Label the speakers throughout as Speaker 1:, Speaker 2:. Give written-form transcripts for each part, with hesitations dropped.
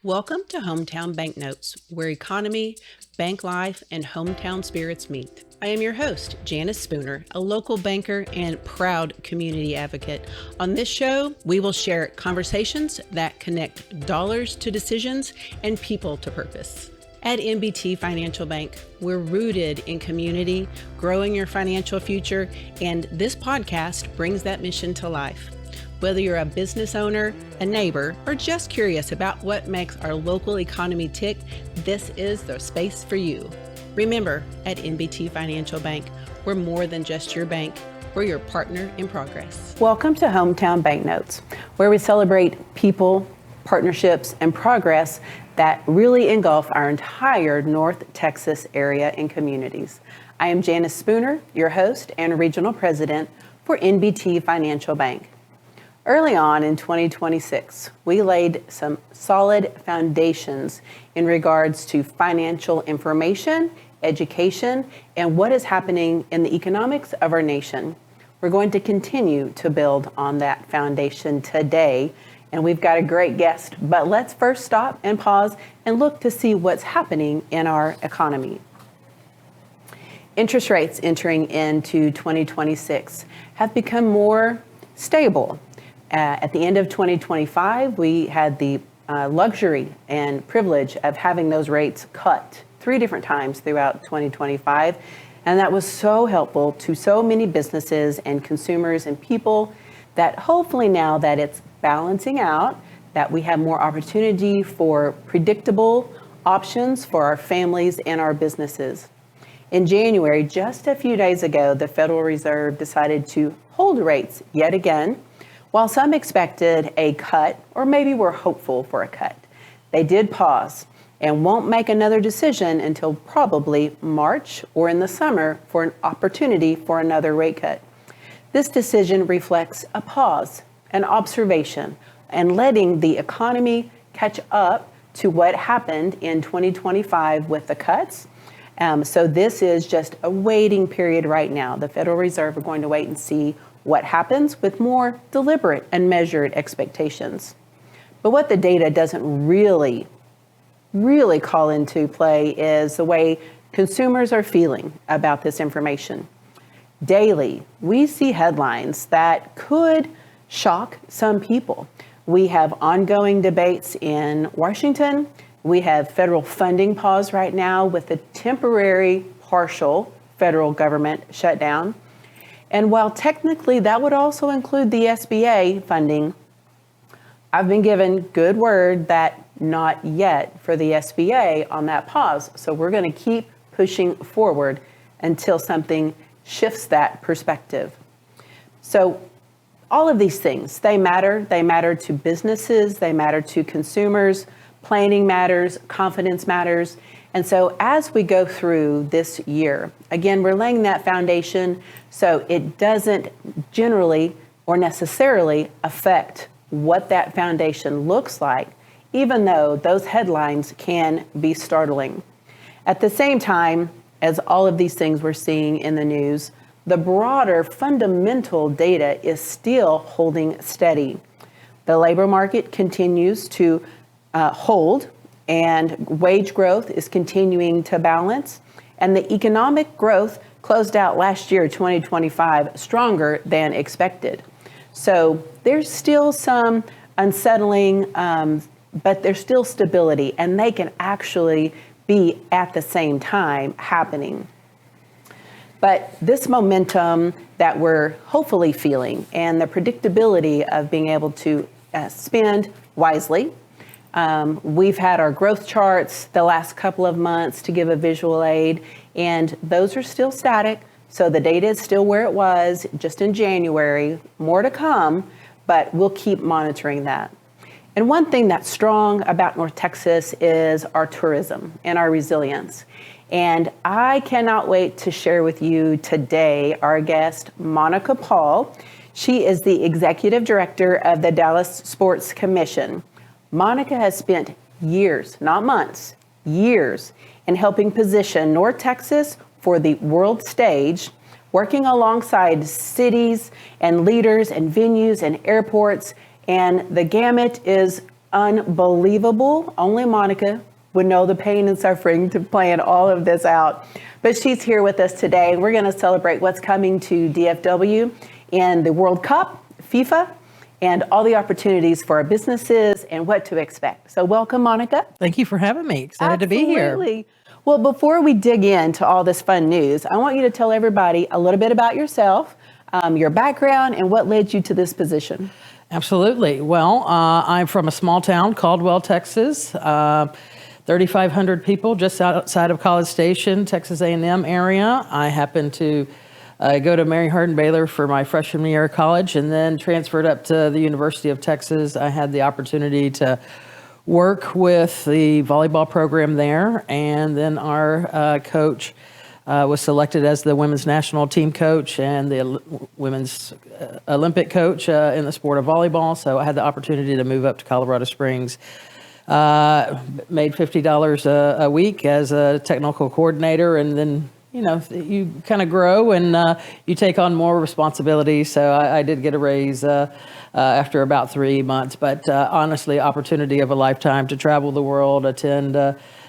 Speaker 1: Welcome to Hometown Banknotes, where economy, bank life, and hometown spirits meet. I am your host, Janice Spooner, a local banker and proud community advocate. On this show, we will share conversations that connect dollars to decisions and people to purpose. At NBT Financial Bank, we're rooted in community, growing your financial future, and this podcast brings that mission to life. Whether you're a business owner, a neighbor, or just curious about what makes our local economy tick, this is the space for you. Remember, at NBT Financial Bank, we're more than just your bank. We're your partner in progress. Welcome to Hometown Banknotes, where we celebrate people, partnerships, and progress that really engulf our entire North Texas area and communities. I am Janice Spooner, your host and Regional President for NBT Financial Bank. Early on in 2026, we laid some solid foundations in regards to financial information, education, and what is happening in the economics of our nation. We're going to continue to build on that foundation today, and we've got a great guest. But let's first stop and pause and look to see what's happening in our economy. Interest rates entering into 2026 have become more stable. At the end of 2025, we had the luxury and privilege of having those rates cut 3 different times throughout 2025. And that was so helpful to so many businesses and consumers and people that hopefully now that it's balancing out, that we have more opportunity for predictable options for our families and our businesses. In January, just a few days ago, the Federal Reserve decided to hold rates yet again. While some expected a cut, or maybe were hopeful for a cut, they did pause and won't make another decision until probably March or in the summer for an opportunity for another rate cut. This decision reflects a pause, an observation, and letting the economy catch up to what happened in 2025 with the cuts. So this is just a waiting period right now. The Federal Reserve are going to wait and see what happens with more deliberate and measured expectations. But what the data doesn't really call into play is the way consumers are feeling about this information. Daily, we see headlines that could shock some people. We have ongoing debates in Washington. We have federal funding pause right now with a temporary partial federal government shutdown. And while technically that would also include the SBA funding, I've been given good word that not yet for the SBA on that pause. So we're going to keep pushing forward until something shifts that perspective. So all of these things, they matter. They matter to businesses. They matter to consumers. Planning matters. Confidence matters. And so as we go through this year, again, we're laying that foundation so it doesn't generally or necessarily affect what that foundation looks like, even though those headlines can be startling. At the same time, as all of these things we're seeing in the news, the broader fundamental data is still holding steady. The labor market continues to hold, and wage growth is continuing to balance, and the economic growth closed out last year, 2025, stronger than expected. So there's still some unsettling, but there's still stability, and they can actually be at the same time happening. But this momentum that we're hopefully feeling and the predictability of being able to spend wisely. We've had our growth charts the last couple of months to give a visual aid, and those are still static. So the data is still where it was just in January, more to come, but we'll keep monitoring that. And one thing that's strong about North Texas is our tourism and our resilience. And I cannot wait to share with you today our guest, Monica Paul. She is the Executive Director of the Dallas Sports Commission. Monica has spent years, not months, years, in helping position North Texas for the world stage, working alongside cities and leaders and venues and airports. And the gamut is unbelievable. Only Monica would know the pain and suffering to plan all of this out. But she's here with us today. We're going to celebrate what's coming to DFW in the World Cup, FIFA, and all the opportunities for our businesses and what to expect. So welcome, Monica.
Speaker 2: Thank you for having me. Excited to be here.
Speaker 1: Absolutely. Well, before we dig into all this fun news, I want you to tell everybody a little bit about yourself, your background, and what led you to this position.
Speaker 2: Absolutely. Well, I'm from a small town, Caldwell, Texas. 3,500 people just outside of College Station, Texas A&M area. I happened to go to Mary Hardin Baylor for my freshman year of college and then transferred up to the University of Texas. I had the opportunity to work with the volleyball program there, and then our coach was selected as the women's national team coach and the women's Olympic coach in the sport of volleyball. So I had the opportunity to move up to Colorado Springs. Made $50 a week as a technical coordinator, and then you kind of grow and you take on more responsibility. So I did get a raise after about 3 months, but honestly, opportunity of a lifetime to travel the world, attend,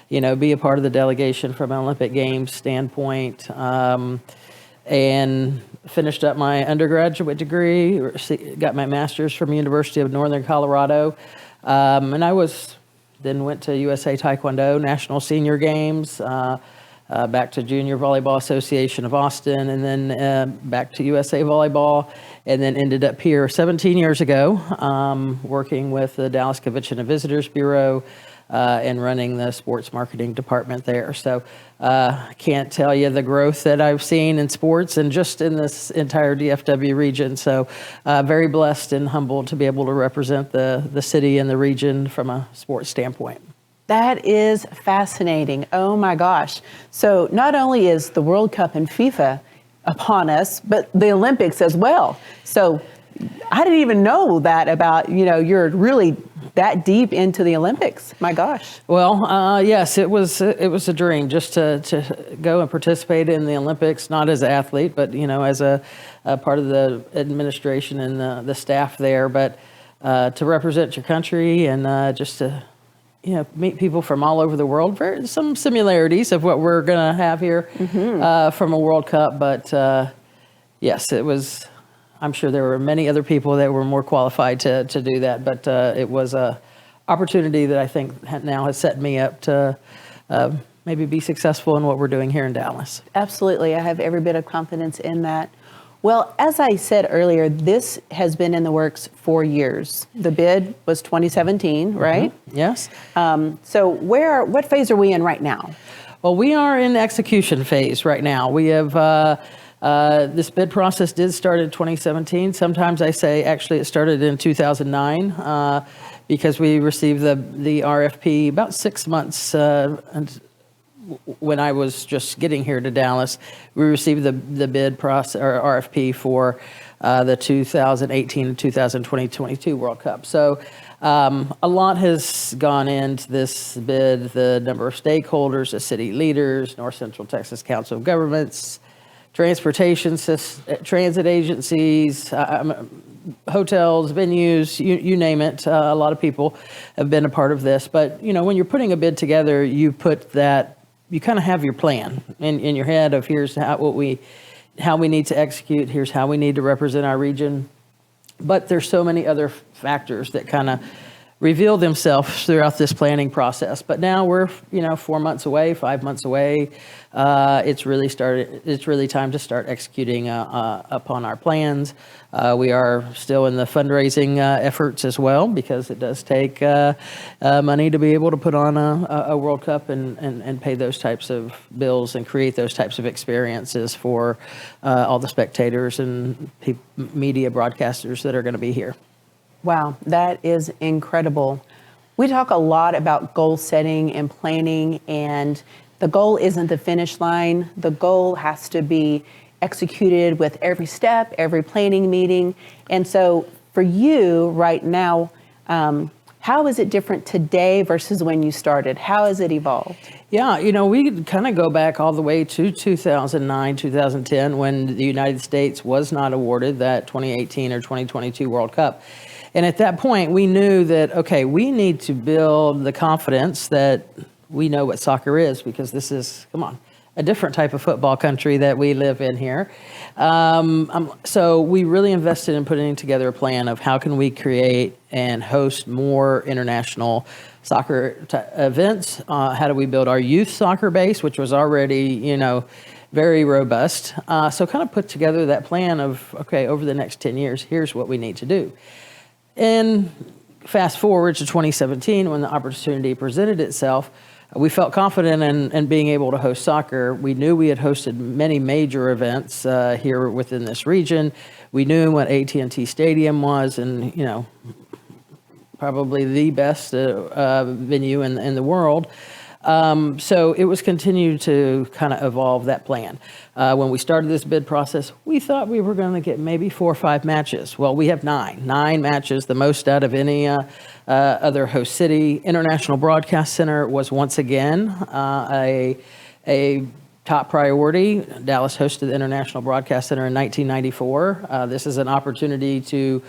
Speaker 2: be a part of the delegation from an Olympic Games standpoint, and finished up my undergraduate degree, got my master's from the University of Northern Colorado, and I then went to USA Taekwondo National Senior Games, back to Junior Volleyball Association of Austin, and then back to USA Volleyball, and then ended up here 17 years ago, working with the Dallas Convention and Visitors Bureau and running the sports marketing department there. So I can't tell you the growth that I've seen in sports and just in this entire DFW region. So very blessed and humbled to be able to represent the city and the region from a sports standpoint.
Speaker 1: That is fascinating. Oh my gosh. So not only is the World Cup and FIFA upon us, but the Olympics as well. So I didn't even know that about, you're really that deep into the Olympics. My gosh.
Speaker 2: Well, yes, it was a dream just to go and participate in the Olympics, not as an athlete, but, as a part of the administration and the staff there, but to represent your country and just to meet people from all over the world. Some similarities of what we're going to have here from a World Cup. But yes, it was, I'm sure there were many other people that were more qualified to do that. But it was a opportunity that I think now has set me up to maybe be successful in what we're doing here in Dallas.
Speaker 1: Absolutely. I have every bit of confidence in that. Well, as I said earlier, this has been in the works for years. The bid was 2017, right?
Speaker 2: Yes.
Speaker 1: So what phase are we in right now?
Speaker 2: Well, we are in the execution phase right now. We have, this bid process did start in 2017. Sometimes I say, actually, it started in 2009 because we received the RFP about 6 months when I was just getting here to Dallas. We received the bid process or RFP for the 2018 and 2022 World Cup. So a lot has gone into this bid, the number of stakeholders, the city leaders, North Central Texas Council of Governments, transportation, transit agencies, hotels, venues, you name it. A lot of people have been a part of this. But, when you're putting a bid together, you kind of have your plan in your head of here's how we need to execute, here's how we need to represent our region. But there's so many other factors that kind of reveal themselves throughout this planning process. But now we're 4 months away, 5 months away. It's really time to start executing upon our plans. We are still in the fundraising efforts as well, because it does take money to be able to put on a World Cup and pay those types of bills and create those types of experiences for all the spectators and media broadcasters that are going to be here.
Speaker 1: Wow, that is incredible. We talk a lot about goal setting and planning, and the goal isn't the finish line. The goal has to be executed with every step, every planning meeting. And so for you right now, how is it different today versus when you started? How has it evolved?
Speaker 2: Yeah, we kind of go back all the way to 2009, 2010, when the United States was not awarded that 2018 or 2022 World Cup. And at that point, we knew that, okay, we need to build the confidence that we know what soccer is, because this is, come on, a different type of football country that we live in here. So we really invested in putting together a plan of how can we create and host more international soccer events. How do we build our youth soccer base, which was already, very robust. So kind of put together that plan of, okay, over the next 10 years, here's what we need to do. And fast forward to 2017, when the opportunity presented itself, we felt confident in being able to host soccer. We knew we had hosted many major events here within this region. We knew what AT&T Stadium was, and probably the best venue in the world. So it was continued to kind of evolve that plan. When we started this bid process, we thought we were going to get maybe 4 or 5 matches. Well, we have 9 matches, the most out of any other host city. International Broadcast Center was once again a top priority. Dallas hosted the International Broadcast Center in 1994. This is an opportunity to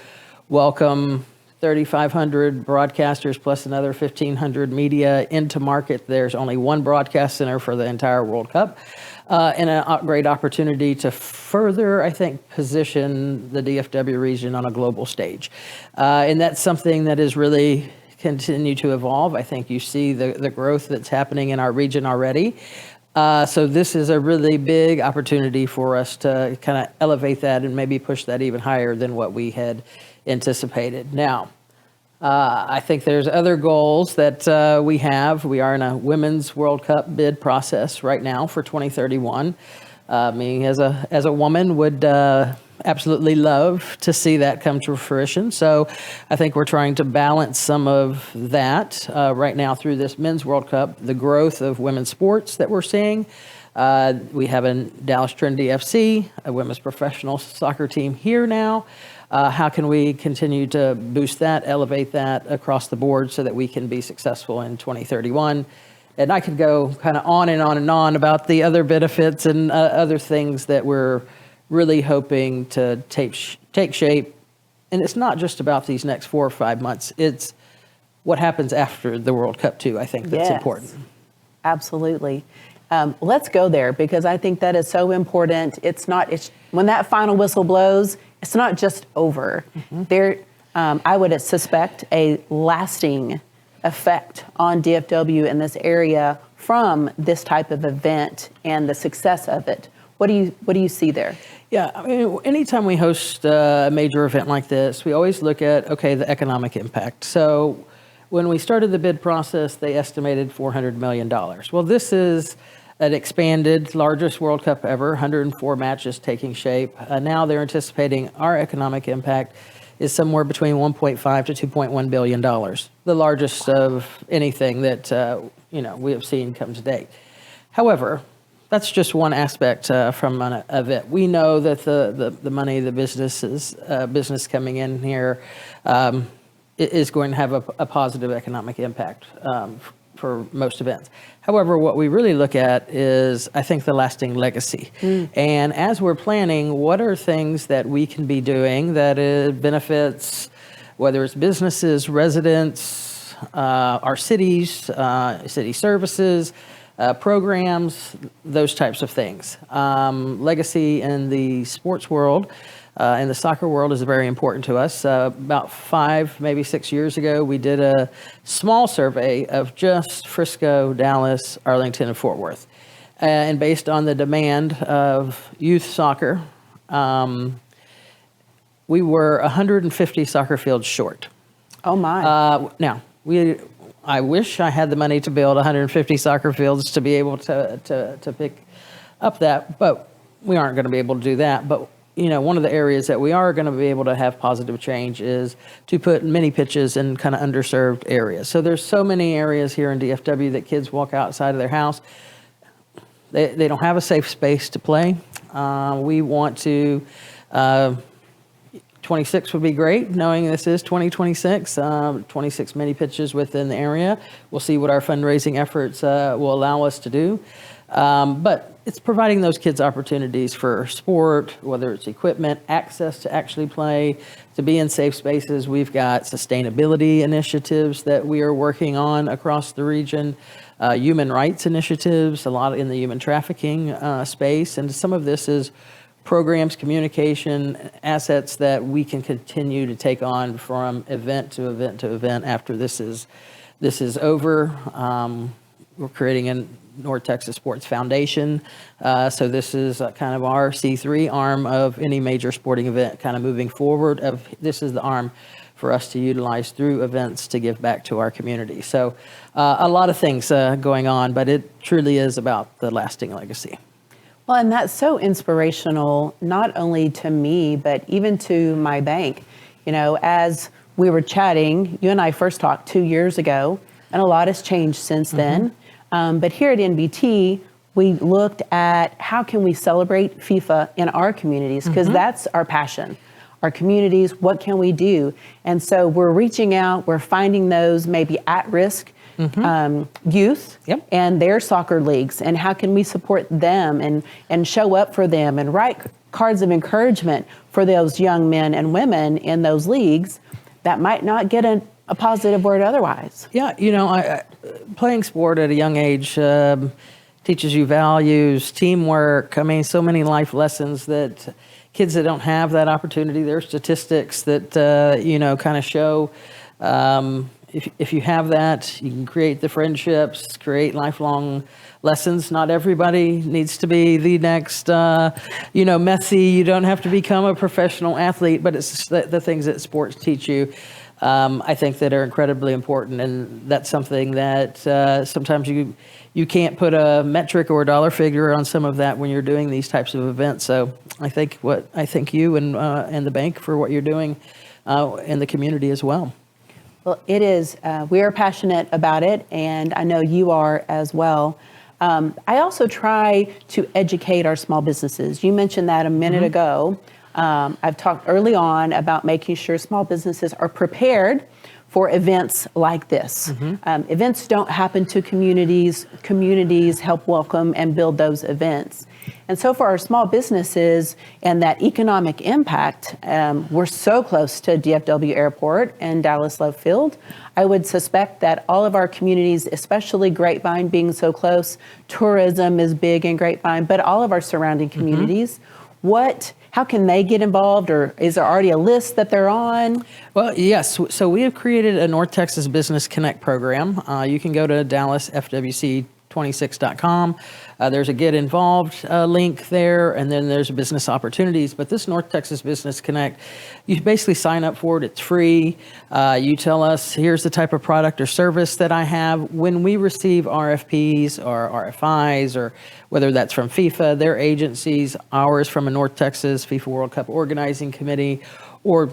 Speaker 2: welcome 3,500 broadcasters plus another 1,500 media into market. There's only one broadcast center for the entire World Cup, and a great opportunity to further, I think, position the DFW region on a global stage. And that's something that is really continued to evolve. I think you see the growth that's happening in our region already. So this is a really big opportunity for us to kind of elevate that and maybe push that even higher than what we had anticipated. Now, I think there's other goals that we have. We are in a Women's World Cup bid process right now for 2031. Me as a woman would absolutely love to see that come to fruition. So I think we're trying to balance some of that right now through this Men's World Cup, the growth of women's sports that we're seeing. We have a Dallas Trinity FC, a women's professional soccer team here now. How can we continue to boost that, elevate that across the board so that we can be successful in 2031? And I could go kind of on and on and on about the other benefits and other things that we're really hoping to take shape. And it's not just about these next 4 or 5 months. It's what happens after the World Cup too, I think that's important.
Speaker 1: Absolutely. Let's go there, because I think that is so important. It's when that final whistle blows, it's not just over. There, I would suspect a lasting effect on DFW in this area from this type of event and the success of it. What do you see there?
Speaker 2: Yeah, I mean, anytime we host a major event like this, we always look at, okay, the economic impact. So when we started the bid process, they estimated $400 million. Well, this is an expanded, largest World Cup ever, 104 matches taking shape. Now they're anticipating our economic impact is somewhere between $1.5 to $2.1 billion, the largest of anything that we have seen come to date. However, that's just one aspect from an event. We know that the money, the business coming in here is going to have a positive economic impact for most events. However, what we really look at is, I think, the lasting legacy. And as we're planning, what are things that we can be doing that benefits, whether it's businesses, residents, our cities, city services, programs, those types of things. Legacy in the sports world, in the soccer world, is very important to us. About 5, maybe 6 years ago, we did a small survey of just Frisco, Dallas, Arlington, and Fort Worth. And based on the demand of youth soccer, we were 150 soccer fields short.
Speaker 1: Oh my.
Speaker 2: Now, I wish I had the money to build 150 soccer fields to be able to pick up that, but we aren't going to be able to do that. But one of the areas that we are going to be able to have positive change is to put mini pitches in kind of underserved areas. So there's so many areas here in DFW that kids walk outside of their house. They don't have a safe space to play. We want to, 26 would be great, knowing this is 2026, 26 mini pitches within the area. We'll see what our fundraising efforts will allow us to do. But it's providing those kids opportunities for sport, whether it's equipment, access to actually play, to be in safe spaces. We've got sustainability initiatives that we are working on across the region, human rights initiatives, a lot in the human trafficking space. And some of this is programs, communication, assets that we can continue to take on from event to event to event after this is over. We're creating a North Texas Sports Foundation. So this is kind of our C3 arm of any major sporting event kind of moving forward. This is the arm for us to utilize through events to give back to our community. So a lot of things going on, but it truly is about the lasting legacy.
Speaker 1: Well, and that's so inspirational, not only to me, but even to my bank. You know, as we were chatting, you and I first talked 2 years ago, and a lot has changed since then. But here at NBT, we looked at how can we celebrate FIFA in our communities, because that's our passion. Our communities, what can we do? And so we're reaching out, we're finding those maybe at-risk youth and their soccer leagues, and how can we support them and show up for them and write cards of encouragement for those young men and women in those leagues that might not get a positive word otherwise.
Speaker 2: Yeah, you know, playing sport at a young age teaches you values, teamwork. I mean, so many life lessons that kids that don't have that opportunity, there are statistics that, you know, kind of show if you have that, you can create the friendships, create lifelong lessons. Not everybody needs to be the next, you know, Messi. You don't have to become a professional athlete, but it's the things that sports teach you, I think, that are incredibly important. And that's something that sometimes you can't put a metric or a dollar figure on some of that when you're doing these types of events. So I thank you and the bank for what you're doing in the community as well.
Speaker 1: Well, it is. We are passionate about it, and I know you are as well. I also try to educate our small businesses. You mentioned that a minute ago. I've talked early on about making sure small businesses are prepared for events like this. Events don't happen to communities. Communities help welcome and build those events. And so for our small businesses and that economic impact, we're so close to DFW Airport and Dallas Love Field. I would suspect that all of our communities, especially Grapevine being so close, tourism is big in Grapevine, but all of our surrounding communities, how can they get involved, or is there already a list that they're on?
Speaker 2: Well, yes. So we have created a North Texas Business Connect program. You can go to DallasFWC26.com. There's a Get Involved link there, and then there's business opportunities. But this North Texas Business Connect, you basically sign up for it. It's free. You tell us, here's the type of product or service that I have. When we receive RFPs or RFIs, or whether that's from FIFA, their agencies, ours from a North Texas FIFA World Cup organizing committee, or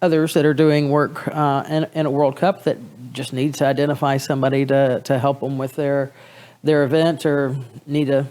Speaker 2: others that are doing work in a World Cup that just need to identify somebody to help them with their event, or need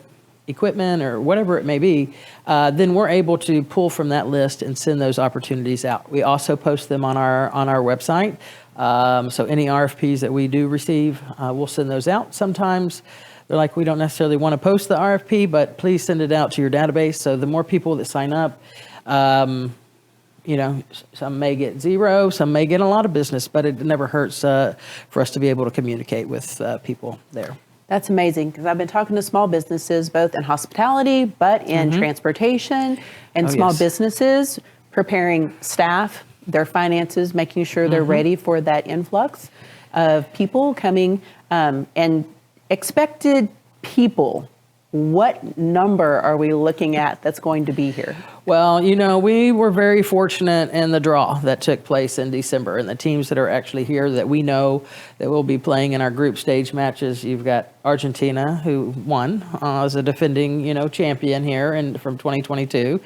Speaker 2: equipment or whatever it may be, then we're able to pull from that list and send those opportunities out. We also post them on our website. So any RFPs that we do receive, we'll send those out. Sometimes they're like, we don't necessarily want to post the RFP, but please send it out to your database. So the more people that sign up, you know, some may get zero, some may get a lot of business, but it never hurts for us to be able to communicate with people there.
Speaker 1: That's amazing, because I've been talking to small businesses, both in hospitality, but in transportation, and small businesses preparing staff, their finances, making sure they're ready for that influx of people coming, and expected people. What number are we looking at that's going to be here?
Speaker 2: Well, you know, we were very fortunate in the draw that took place in December, and the teams that are actually here that we know that will be playing in our group stage matches. You've got Argentina, who won as a defending, you know, champion here from 2022.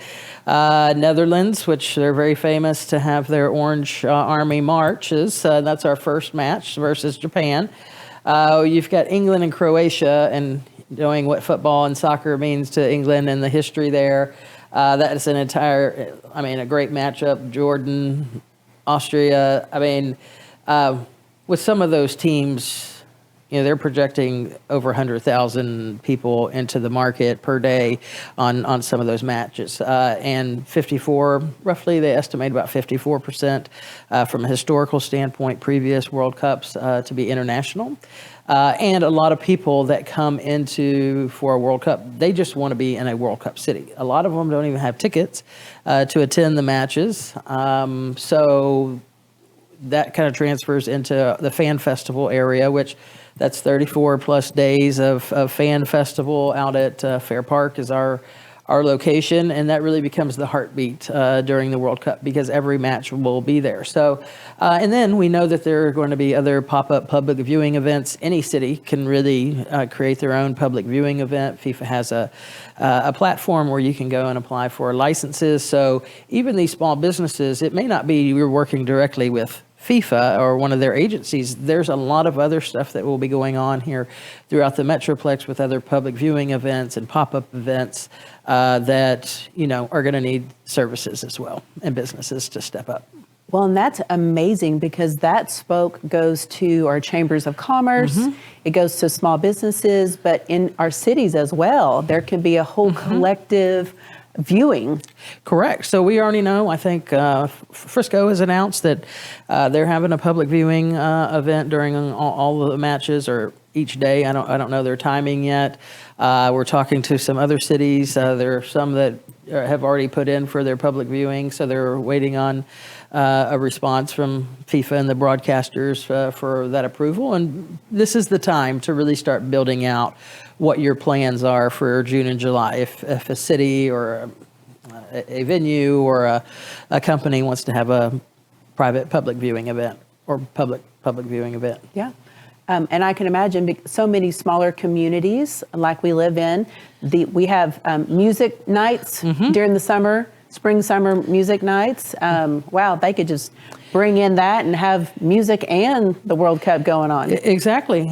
Speaker 2: Netherlands, which they're very famous to have their Orange Army marches. That's our first match versus Japan. You've got England and Croatia, and knowing what football and soccer means to England and the history there. That is a great matchup. Jordan, Austria. I mean, with some of those teams, they're projecting over 100,000 people into the market per day on some of those matches. And 54, roughly, they estimate about 54% from a historical standpoint, previous World Cups to be international. And a lot of people that come into for a World Cup, they just want to be in a World Cup city. A lot of them don't even have tickets to attend the matches. So that kind of transfers into the fan festival area, which that's 34 plus days of fan festival out at Fair Park is our location, and that really becomes the heartbeat during the World Cup because every match will be there. So, and then we know that there are going to be other pop-up public viewing events. Any city can really create their own public viewing event. FIFA has a platform where you can go and apply for licenses. So even these small businesses, it may not be you're working directly with FIFA or one of their agencies. There's a lot of other stuff that will be going on here throughout the Metroplex with other public viewing events and pop-up events that, are going to need services as well and businesses to step up.
Speaker 1: Well, and that's amazing because that spoke goes to our chambers of commerce. It goes to small businesses, but in our cities as well, there can be a whole collective viewing.
Speaker 2: Correct. So we already know, I think Frisco has announced that they're having a public viewing event during all of the matches or each day. I don't know their timing yet. We're talking to some other cities. There are some that have already put in for their public viewing, so they're waiting on a response from FIFA and the broadcasters for that approval. And this is the time to really start building out what your plans are for June and July. If a city or a venue or a company wants to have a private public viewing event or public viewing event.
Speaker 1: Yeah. And I can imagine so many smaller communities like we live in, we have music nights during the summer, summer music nights. Wow, they could just bring in that and have music and the World Cup going on.
Speaker 2: Exactly.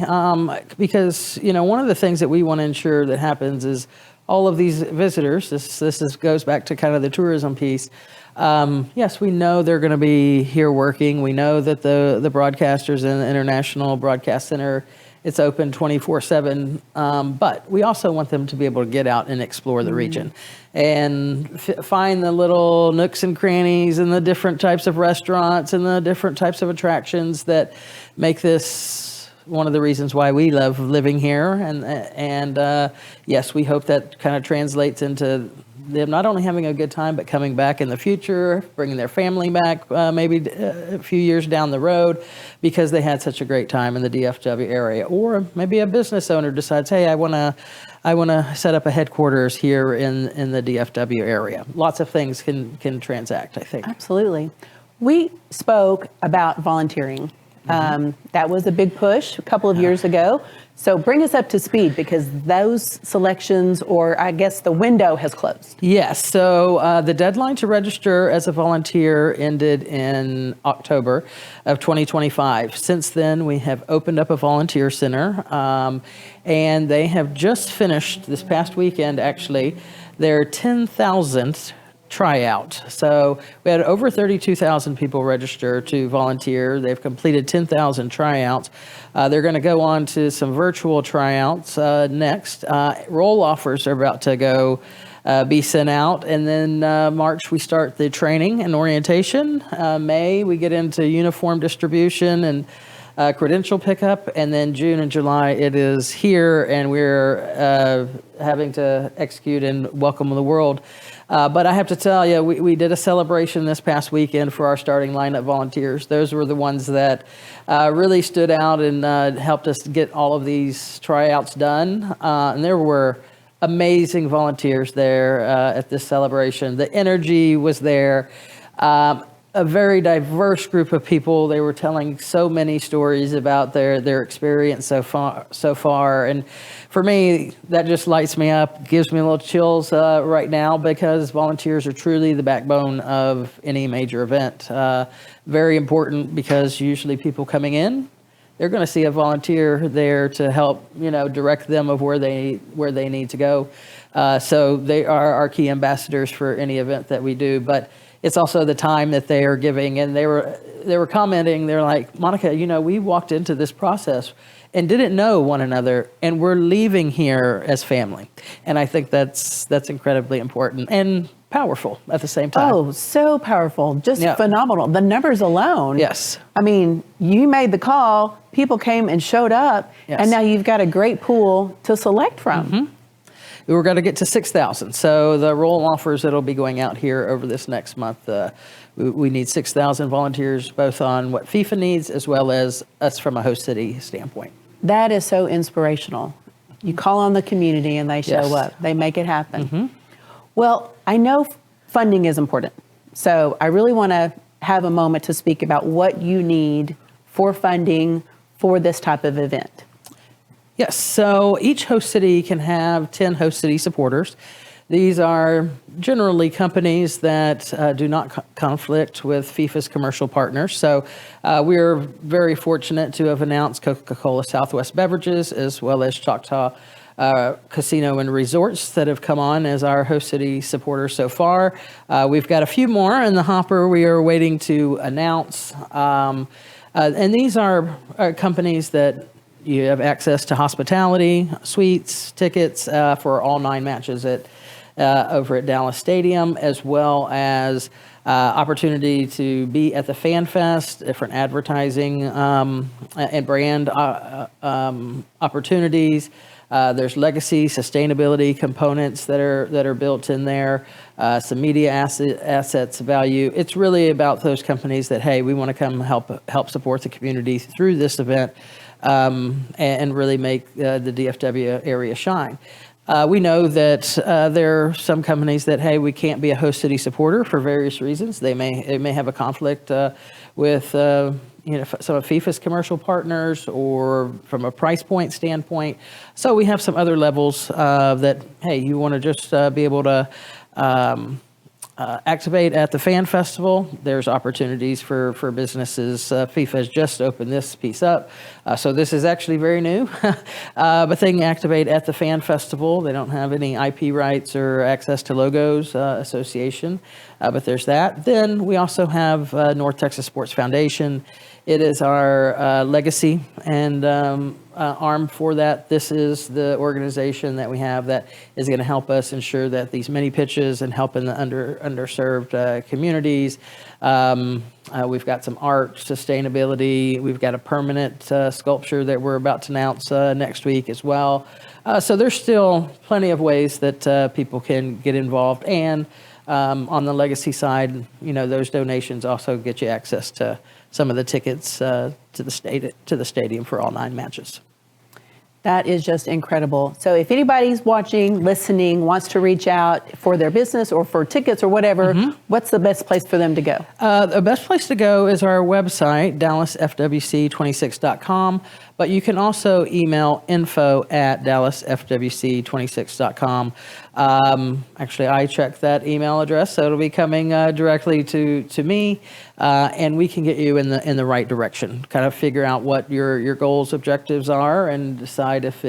Speaker 2: Because, one of the things that we want to ensure that happens is all of these visitors, this goes back to kind of the tourism piece. Yes, we know they're going to be here working. We know that the broadcasters in the International Broadcast Center, it's open 24/7. But we also want them to be able to get out and explore the region and find the little nooks and crannies and the different types of restaurants and the different types of attractions that make this one of the reasons why we love living here. And yes, we hope that kind of translates into them not only having a good time, but coming back in the future, bringing their family back maybe a few years down the road because they had such a great time in the DFW area. Or maybe a business owner decides, hey, I want to set up a headquarters here in the DFW area. Lots of things can transact, I think.
Speaker 1: Absolutely. We spoke about volunteering. That was a big push a couple of years ago. So bring us up to speed because those selections, or I guess the window has closed.
Speaker 2: Yes. So the deadline to register as a volunteer ended in October of 2025. Since then, we have opened up a volunteer center, and they have just finished this past weekend, actually, their 10,000th tryout. So we had over 32,000 people register to volunteer. They've completed 10,000 tryouts. They're going to go on to some virtual tryouts next. Roll offers are about to go be sent out. And then March, we start the training and orientation. May, we get into uniform distribution and credential pickup. And then June and July, it is here, and we're having to execute and welcome the world. But I have to tell you, we did a celebration this past weekend for our starting lineup volunteers. Those were the ones that really stood out and helped us get all of these tryouts done. And there were amazing volunteers there at this celebration. The energy was there. A very diverse group of people. They were telling so many stories about their experience so far. And for me, that just lights me up, gives me a little chills right now because volunteers are truly the backbone of any major event. Very important because usually people coming in, they're going to see a volunteer there to help, direct them of where they need to go. So they are our key ambassadors for any event that we do. But it's also the time that they are giving, and they were commenting. They're like, Monica, we walked into this process, and didn't know one another, and we're leaving here as family. And I think that's incredibly important and powerful at the same time.
Speaker 1: Oh, so powerful. Just
Speaker 2: Yeah.
Speaker 1: phenomenal. The numbers alone.
Speaker 2: Yes.
Speaker 1: I mean, you made the call, people came and showed up,
Speaker 2: Yes.
Speaker 1: and now you've got a great pool to select from.
Speaker 2: We're going to get to 6,000. So the roll offers that'll be going out here over this next month, we need 6,000 volunteers, both on what FIFA needs as well as us from a host city standpoint.
Speaker 1: That is so inspirational. You call on the community and they show
Speaker 2: Yes.
Speaker 1: up. They make it happen. Well, I know funding is important. So I really want to have a moment to speak about what you need for funding for this type of event.
Speaker 2: Yes, so each host city can have 10 host city supporters. These are generally companies that do not conflict with FIFA's commercial partners. So we're very fortunate to have announced Coca-Cola Southwest Beverages as well as Choctaw Casino and Resorts that have come on as our host city supporters so far. We've got a few more in the hopper we are waiting to announce. And these are companies that you have access to hospitality, suites, tickets for all 9 matches over at Dallas Stadium, as well as opportunity to be at the Fan Fest, different advertising and brand opportunities. There's legacy, sustainability components that are built in there, some media assets value. It's really about those companies that, hey, we want to come help support the community through this event and really make the DFW area shine. We know that there are some companies that, hey, we can't be a host city supporter for various reasons. They may have a conflict with some of FIFA's commercial partners or from a price point standpoint. So we have some other levels that, hey, you want to just be able to activate at the Fan Festival. There's opportunities for businesses. FIFA has just opened this piece up. So this is actually very new. But they can activate at the Fan Festival. They don't have any IP rights or access to logos association. But there's that. Then we also have North Texas Sports Foundation. It is our legacy and arm for that. This is the organization that we have that is going to help us ensure that these mini pitches and help in the underserved communities. We've got some art, sustainability. We've got a permanent sculpture that we're about to announce next week as well. So there's still plenty of ways that people can get involved. And on the legacy side, those donations also get you access to some of the tickets to the stadium for all 9 matches.
Speaker 1: That is just incredible. So if anybody's watching, listening, wants to reach out for their business or for tickets or whatever, what's the best place for them to go?
Speaker 2: The best place to go is our website, dallasfwc26.com. But you can also email info@dallasfwc26.com. Actually, I checked that email address, so it'll be coming directly to me, and we can get you in the right direction. Kind of figure out what your goals, objectives are, and decide if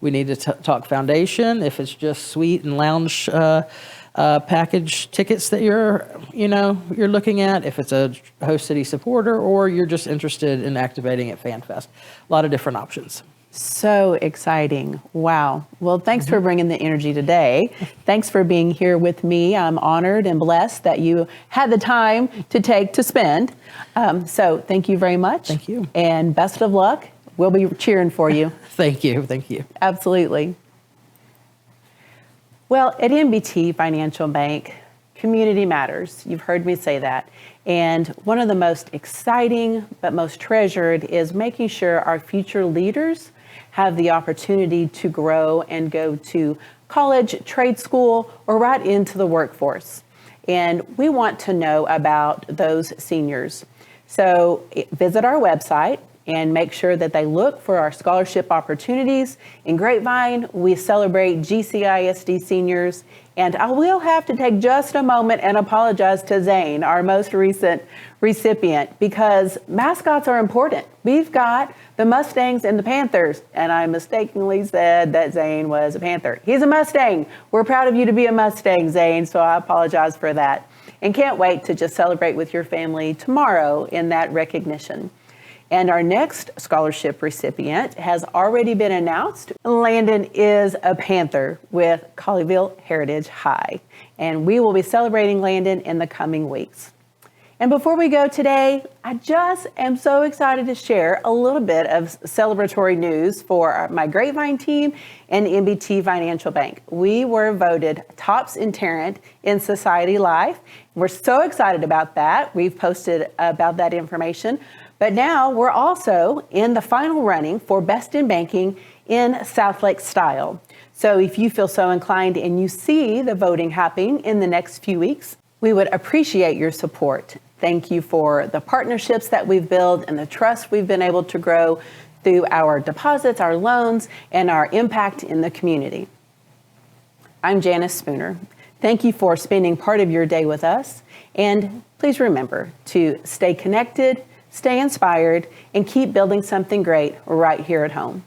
Speaker 2: we need to talk foundation, if it's just suite and lounge package tickets that you're looking at, if it's a host city supporter, or you're just interested in activating at FanFest. A lot of different options.
Speaker 1: So exciting. Wow. Well, thanks for bringing the energy today. Thanks for being here with me. I'm honored and blessed that you had the time to spend. So thank you very much.
Speaker 2: Thank you.
Speaker 1: And best of luck. We'll be cheering for you.
Speaker 2: Thank you.
Speaker 1: Absolutely. Well, at NBT Financial Bank, community matters. You've heard me say that. And one of the most exciting but most treasured is making sure our future leaders have the opportunity to grow and go to college, trade school, or right into the workforce. And we want to know about those seniors. So visit our website and make sure that they look for our scholarship opportunities. In Grapevine, we celebrate GCISD seniors. And I will have to take just a moment and apologize to Zane, our most recent recipient, because mascots are important. We've got the Mustangs and the Panthers, and I mistakenly said that Zane was a Panther. He's a Mustang. We're proud of you to be a Mustang, Zane, so I apologize for that. And can't wait to just celebrate with your family tomorrow in that recognition. And our next scholarship recipient has already been announced. Landon is a Panther with Colleyville Heritage High, and we will be celebrating Landon in the coming weeks. And before we go today, I just am so excited to share a little bit of celebratory news for my Grapevine team and NBT Financial Bank. We were voted tops in Tarrant in Society Life. We're so excited about that. We've posted about that information. But now we're also in the final running for Best in Banking in Southlake Style. So if you feel so inclined and you see the voting happening in the next few weeks, we would appreciate your support. Thank you for the partnerships that we've built and the trust we've been able to grow through our deposits, our loans, and our impact in the community. I'm Janice Spooner. Thank you for spending part of your day with us. And please remember to stay connected, stay inspired, and keep building something great right here at home.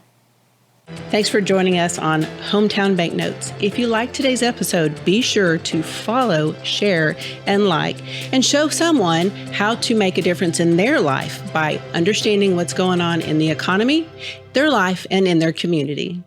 Speaker 1: Thanks for joining us on Hometown Banknotes. If you like today's episode, be sure to follow, share, and like, and show someone how to make a difference in their life by understanding what's going on in the economy, their life, and in their community.